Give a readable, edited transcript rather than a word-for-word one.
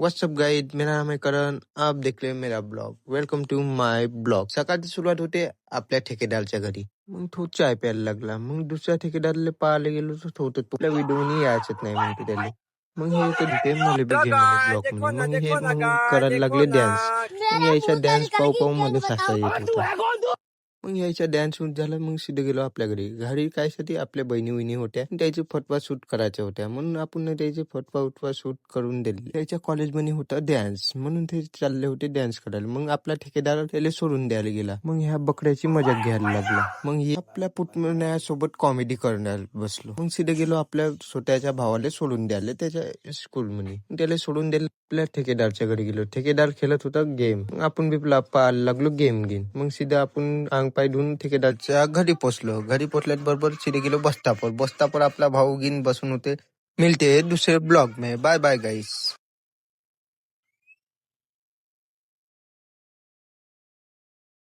WhatsApp guide, मेरा नाम है करण. आप देख रहे मेरा blog. Welcome to my blog. सकाळची सुरुवात होते आपल्या ठेकेदारच्या घरी. मग तो चाय प्यायला लागला. मग दुसऱ्या ठेकेदारला पाहायला गेलो तर तो आपल्या व्हिडिओनी यायचंच नाही म्हणते त्याला. मग हे ते मला बी घे म्हणे ब्लॉग मध्ये. मग करायला लागले डॅन्स. मग यायचा डॅन्स पाहू पाहू मला हसा येत होता. मग यायचा डॅन्स शूट झाला. मग सीधे गेलो आपल्या घरी. घरी काय साठी आपल्या बहिणी वहिनी होत्या, त्याची फटवा शूट करायच्या होत्या. म्हणून आपण त्याचे फटवा शूट करून दिले. त्याच्या कॉलेजमध्ये होता डॅन्स, म्हणून ते चालले होते डॅन्स करायला. मग आपला ठेकेदार त्याला सोडून द्यायला गेला. मग ह्या बकऱ्याची मजाक घ्यायला लागला. मग आपल्या पुतण्यासोबत कॉमेडी करण्याला बसलो. मग सीधे गेलो आपल्या स्वतःच्या भावाला सोडून द्यायला त्याच्या स्कूलमध्ये. त्याला सोडून द्यायला आपल्या ठेकेदारच्या घरी गेलो. ठेकेदार खेळत होता गेम. आपण बी पाहायला लागलो गेम. मग सीधा आपण अंग पाय धुवून ठेकेदारच्या घरी पोहोचलो. घरी पोहोचल्याबरोबर सीधे गेलो बस्तापर. आपला भाऊ गिन बसून होते. मिळते दुसरे ब्लॉग में. Bye bye guys.